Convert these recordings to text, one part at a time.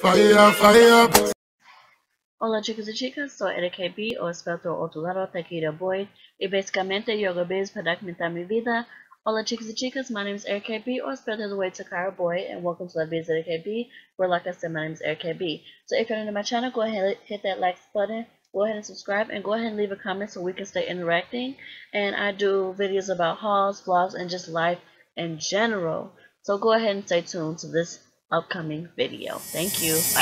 Fire, fire. Hola chicos y chicas, soy Arikat o espero otro lado tequila boy y basicamente yo hago biz para documentar mi vida. Hola chicos y chicas, my name is Arikat or espero the way to Cara Boy and welcome to the biz Arikat where like I said my name is Arikat. So if you're new to my channel, go ahead and hit that like button, go ahead and subscribe, and go ahead and leave a comment so we can stay interacting. And I do videos about hauls, vlogs, and just life in general. So go ahead and stay tuned to this upcoming video. Thank you. Bye.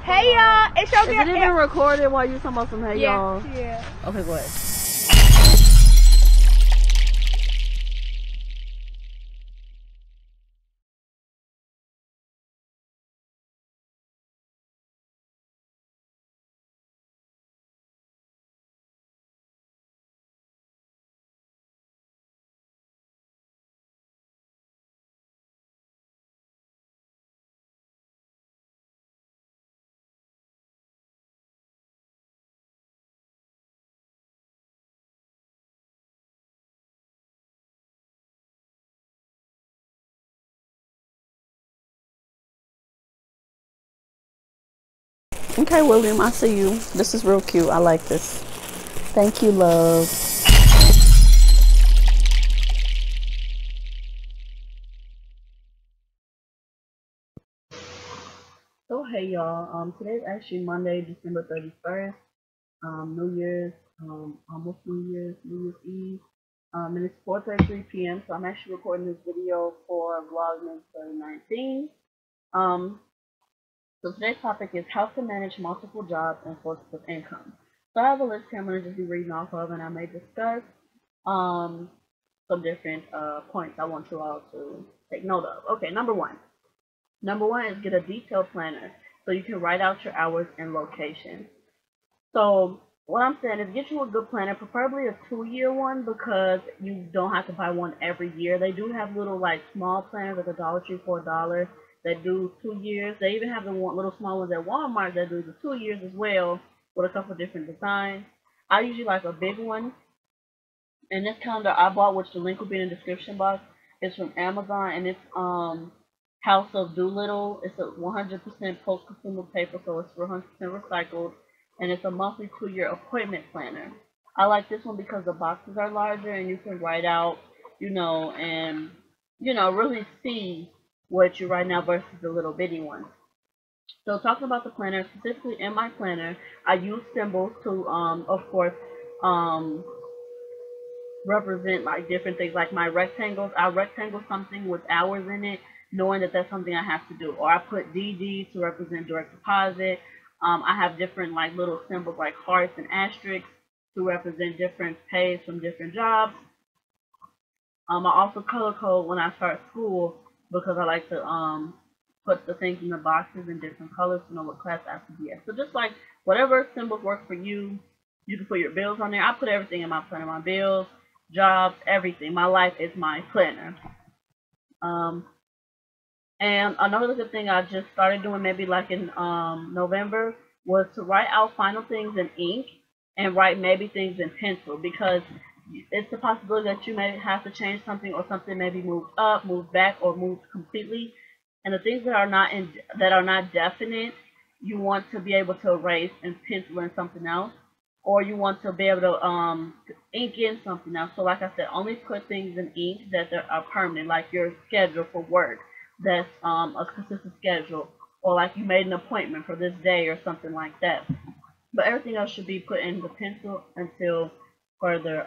Hey y'all, it's your girl. Is it even recording while you talking about some hey y'all? Yeah. Okay, go ahead. Okay, William, I see you. This is real cute. I like this. Thank you, love. So hey y'all. Today's actually Monday, December 31st. New Year's, almost New Year's Eve. And it's 4:33 p.m. So I'm actually recording this video for VLOGMAS 2019. So today's topic is how to manage multiple jobs and sources of income. So I have a list here I'm going to just be reading off of, and I may discuss some different points I want you all to take note of. Okay, number one. Number one is get a detailed planner so you can write out your hours and location. So what I'm saying is get you a good planner, preferably a 2-year one, because you don't have to buy one every year. They do have little like small planners at the Dollar Tree for $1 that do 2 years. They even have the little small ones at Walmart that do the 2 years as well with a couple different designs. I usually like a big one. And this calendar I bought, which the link will be in the description box, is from Amazon, and it's House of Doolittle. It's a 100% post-consumer paper, so it's 100% recycled, and it's a monthly 2-year appointment planner. I like this one because the boxes are larger and you can write out, and really see what you write now versus the little bitty one. So talking about the planner, specifically in my planner, I use symbols to, of course, represent like different things. Like my rectangles, I'll rectangle something with hours in it, knowing that that's something I have to do. Or I put DD to represent direct deposit. I have different like little symbols like hearts and asterisks to represent different pays from different jobs. I also color code when I start school because I like to put the things in the boxes in different colors to know what class I have to be at. So just like whatever symbols work for you, you can put your bills on there. I put everything in my planner, my bills, jobs, everything. My life is my planner. And another good thing I just started doing maybe like in November was to write out final things in ink and write maybe things in pencil, because it's a possibility that you may have to change something, or something may be moved up, moved back, or moved completely. And the things that are not definite, you want to be able to erase and pencil in something else, or you want to be able to ink in something else. So like I said, only put things in ink that are permanent, like your schedule for work, that's a consistent schedule, or like you made an appointment for this day or something like that. But everything else should be put in the pencil until further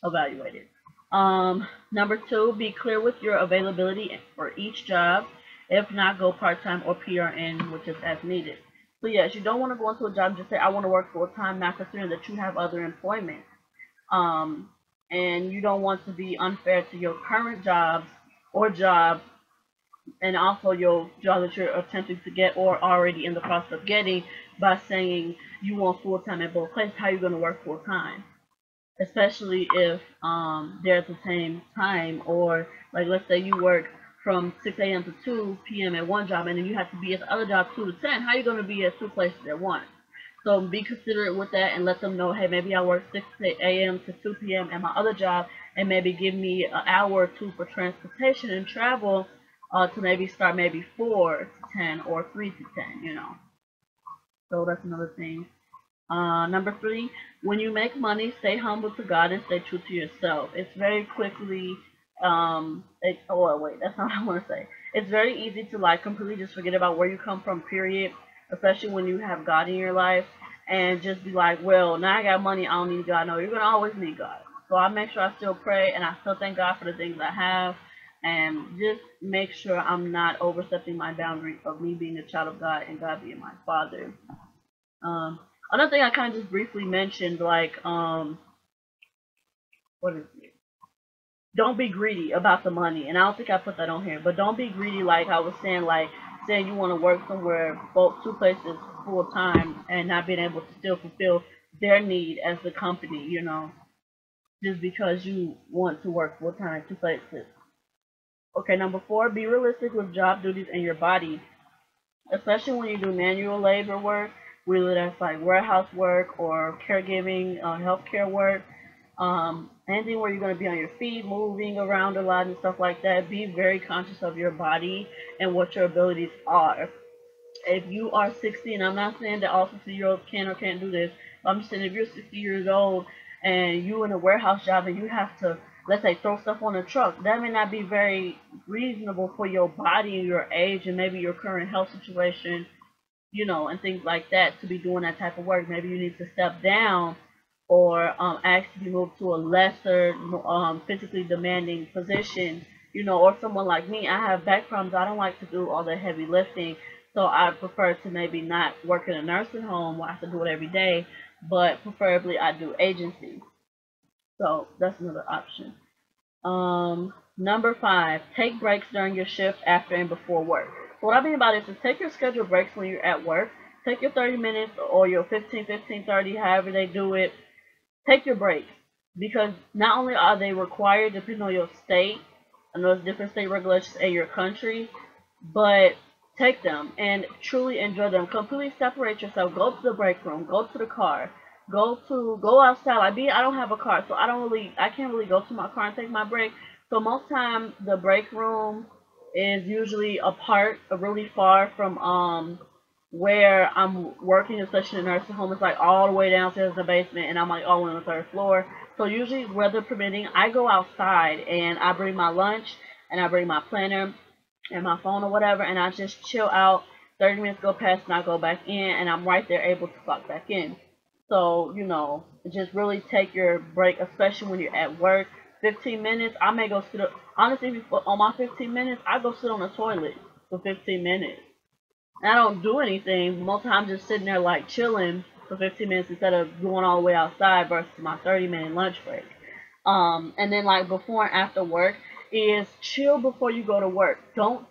evaluated. Number two, be clear with your availability for each job. If not, go part-time or PRN, which is as needed. So yes, you don't want to go into a job and just say, I want to work full-time, not considering that you have other employment. And you don't want to be unfair to your current jobs or jobs, and also your job that you're attempting to get or already in the process of getting, by saying you want full-time at both places. How are you going to work full-time? Especially if they're at the same time, or like let's say you work from 6 a.m. to 2 p.m. at one job, and then you have to be at the other job 2 to 10. How are you going to be at two places at once? So be considerate with that and let them know, hey, maybe I work 6 a.m. to 2 p.m. at my other job, and maybe give me an hour or two for transportation and travel to maybe start maybe 4 to 10 or 3 to 10, you know. So that's another thing. Number 3, when you make money, stay humble to God and stay true to yourself. It's very quickly, oh wait, that's not what I want to say. It's very easy to like completely just forget about where you come from, period, especially when you have God in your life, and just be like, well, now I got money, I don't need God. No, you're going to always need God. So I make sure I still pray, and I still thank God for the things I have, and just make sure I'm not overstepping my boundary of me being a child of God and God being my Father. Another thing I kind of just briefly mentioned, like, what is it? Don't be greedy about the money. And I don't think I put that on here, but don't be greedy like I was saying, like, saying you want to work somewhere, both 2 places full time, and not being able to still fulfill their need as the company, you know, just because you want to work full time 2 places. Okay, number 4, be realistic with job duties and your body, especially when you do manual labor work, whether that's like warehouse work or caregiving, healthcare work, anything where you're going to be on your feet, moving around a lot and stuff like that. Be very conscious of your body and what your abilities are. If you are 60, and I'm not saying that all 60-year-olds can or can't do this, I'm just saying if you're 60 years old and you're in a warehouse job and you have to, let's say, throw stuff on a truck, that may not be very reasonable for your body and your age and maybe your current health situation, you know, and things like that, to be doing that type of work. Maybe you need to step down or ask to be moved to a lesser physically demanding position, you know, or someone like me, I have back problems. I don't like to do all the heavy lifting, so I prefer to maybe not work in a nursing home where I have to do it every day, but preferably I do agency. So that's another option. Number 5, take breaks during your shift, after and before work. So what I mean by this is take your scheduled breaks when you're at work. Take your 30 minutes or your 15, 15, 30, however they do it. Take your breaks, because not only are they required depending on your state, and those different state regulations in your country, but take them and truly enjoy them. Completely separate yourself. Go to the break room. Go to the car. Go outside. Like me, I don't have a car, so I can't really go to my car and take my break. So most time the break room is usually apart, really far from where I'm working, especially in a nursing home. It's like all the way downstairs in the basement, and I'm like all on the 3rd floor. So usually, weather permitting, I go outside and I bring my lunch and I bring my planner and my phone or whatever, and I just chill out. 30 minutes go past and I go back in, and I'm right there able to clock back in. So, you know, just really take your break, especially when you're at work. 15 minutes, I may go sit up. Honestly, on my 15 minutes, I go sit on the toilet for 15 minutes. And I don't do anything. Most of the time, I'm just sitting there like chilling for 15 minutes instead of going all the way outside versus my 30-minute lunch break. And then like before and after work is chill before you go to work. Don't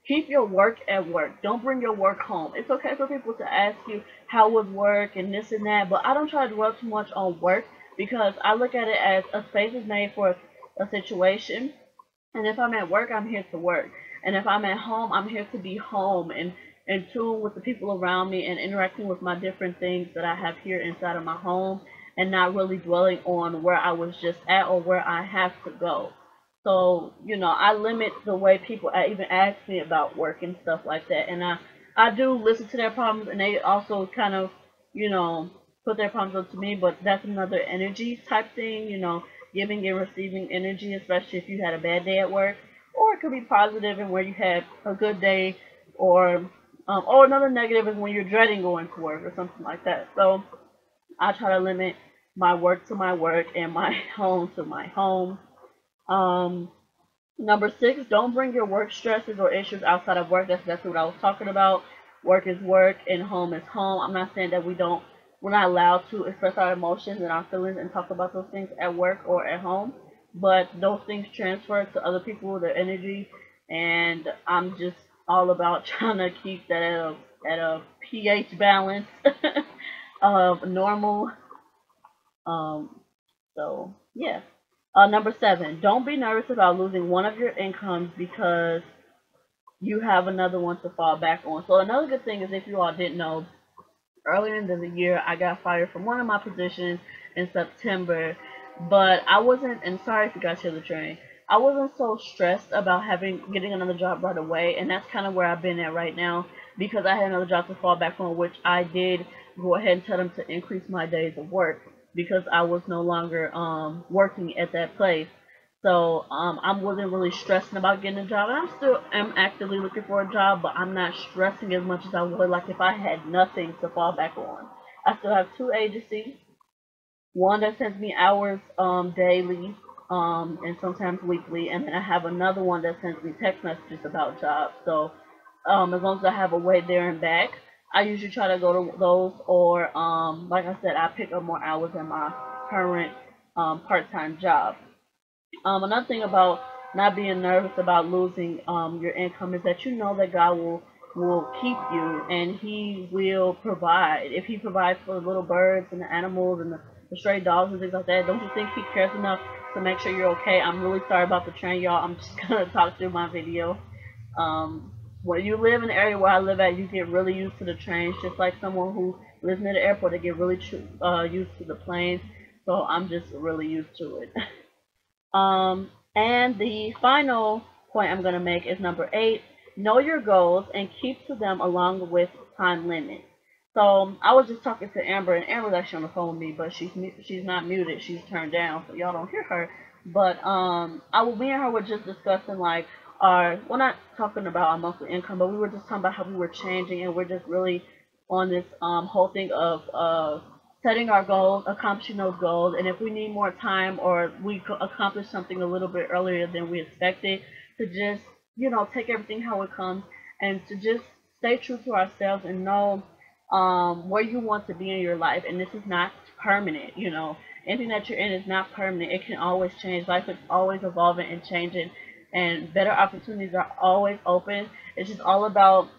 keep your work at work. Don't bring your work home. It's okay for people to ask you how was work and this and that, but I don't try to dwell too much on work, because I look at it as a space is made for a situation. And if I'm at work, I'm here to work. And if I'm at home, I'm here to be home and in tune with the people around me and interacting with my different things that I have here inside of my home, and not really dwelling on where I was just at or where I have to go. So, you know, I limit the way people even ask me about work and stuff like that. And I do listen to their problems, and they also kind of, you know, put their problems up to me, but that's another energy type thing, you know, giving and receiving energy, especially if you had a bad day at work, or it could be positive and where you had a good day, or another negative is when you're dreading going to work or something like that. So I try to limit my work to my work and my home to my home. Number 6, don't bring your work stresses or issues outside of work. That's exactly what I was talking about. Work is work and home is home. I'm not saying that we're not allowed to express our emotions and our feelings and talk about those things at work or at home, but those things transfer to other people, their energy, and I'm just all about trying to keep that at a pH balance of normal. So yeah. Number 7, don't be nervous about losing one of your incomes because you have another one to fall back on. So another good thing is, if you all didn't know, earlier in the year, I got fired from one of my positions in September, but I wasn't, and sorry if you guys hear the train, I wasn't so stressed about getting another job right away, and that's kind of where I've been at right now, because I had another job to fall back on, which I did go ahead and tell them to increase my days of work because I was no longer working at that place. So I wasn't really stressing about getting a job. And am actively looking for a job, but I'm not stressing as much as I would like if I had nothing to fall back on. I still have two agencies. One that sends me hours daily and sometimes weekly, and then I have another one that sends me text messages about jobs. So as long as I have a way there and back, I usually try to go to those, or like I said, I pick up more hours in my current part-time job. Another thing about not being nervous about losing your income is that you know that God will keep you, and He will provide. If He provides for the little birds and the animals and the stray dogs and things like that, don't you think He cares enough to make sure you're okay? I'm really sorry about the train, y'all. I'm just gonna talk through my video. When you live in the area where I live at, you get really used to the trains, just like someone who lives near the airport. They get really used to the planes. So I'm just really used to it. And the final point I'm going to make is number 8. Know your goals and keep to them along with time limits. So I was just talking to Amber, and Amber's actually on the phone with me, but she's not muted. She's turned down, so y'all don't hear her. But me and her were just discussing like we're not talking about our monthly income, but we were just talking about how we were changing, and we're just really on this whole thing of setting our goals, accomplishing those goals, and if we need more time or we accomplish something a little bit earlier than we expected, to just, take everything how it comes, and to just stay true to ourselves and know where you want to be in your life. And this is not permanent, Anything that you're in is not permanent. It can always change. Life is always evolving and changing, and better opportunities are always open. It's just all about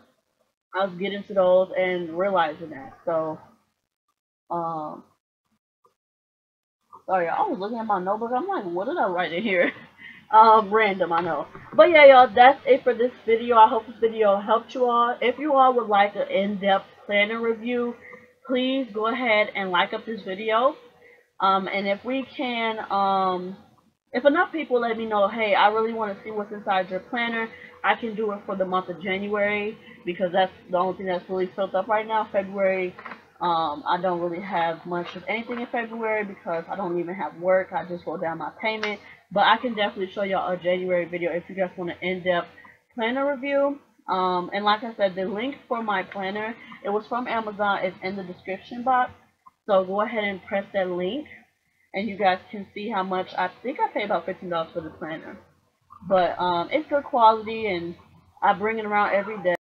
us getting to those and realizing that. So, um, sorry, I was looking at my notebook. I'm like, what did I write in here? Random, I know. But yeah, y'all, that's it for this video. I hope this video helped you all. If you all would like an in-depth planner review, please go ahead and like up this video. And if we can, if enough people let me know, hey, I really want to see what's inside your planner, I can do it for the month of January, because that's the only thing that's really filled up right now. February, I don't really have much of anything in February because I don't even have work. I just wrote down my payment. But I can definitely show y'all a January video if you guys want an in-depth planner review. And like I said, the link for my planner, it was from Amazon, is in the description box. So go ahead and press that link, and you guys can see how much. I think I paid about $15 for the planner. But it's good quality, and I bring it around every day.